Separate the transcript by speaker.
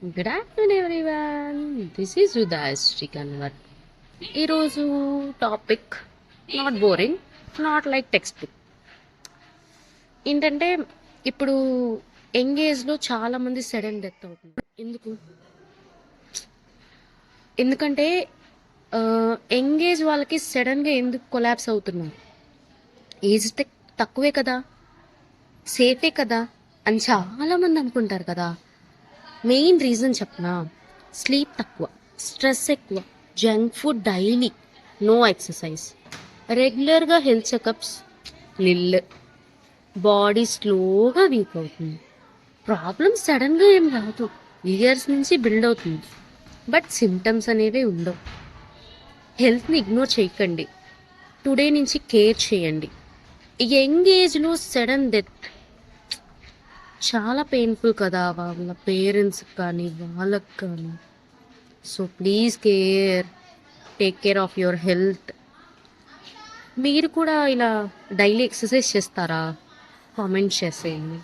Speaker 1: Good afternoon everyone. This is Shri Kanwar. ఈరోజు topic not boring, not like text book. ఏంటంటే ఇప్పుడు ఎంగేజ్లో చాలా మంది సడన్ డెత్ అవుతుంది. ఎందుకంటే ఎంగేజ్ వాళ్ళకి సడన్గా ఎందుకు కొలాప్స్ అవుతున్నారు? ఏజ్ తక్కువే కదా, సేఫే కదా అని చాలా మంది అనుకుంటారు కదా. మెయిన్ రీజన్ చెప్పనా? స్లీప్ తక్కువ, స్ట్రెస్ ఎక్కువ, junk food daily, no exercise, రెగ్యులర్గా హెల్త్ చెకప్స్ నిల్, బాడీ స్లోగా వీక్ అవుతుంది. ప్రాబ్లమ్ సడన్గా ఏం రాదు, ఇయర్స్ నుంచి బిల్డ్ అవుతుంది. బట్ సిమ్టమ్స్ అనేవి ఉండవు. హెల్త్ని ఇగ్నోర్ చేయకండి, టుడే నుంచి కేర్ చేయండి. యంగ్ ఏజ్లో సడన్ డెత్ చాలా పెయిన్ఫుల్ కదా, వాళ్ళ పేరెంట్స్కి కానీ వాళ్ళకి కానీ. So please take care of your health. మీరు కూడా ఇలా డైలీ ఎక్సర్సైజ్ చేస్తారా? కామెంట్ చేసేయండి.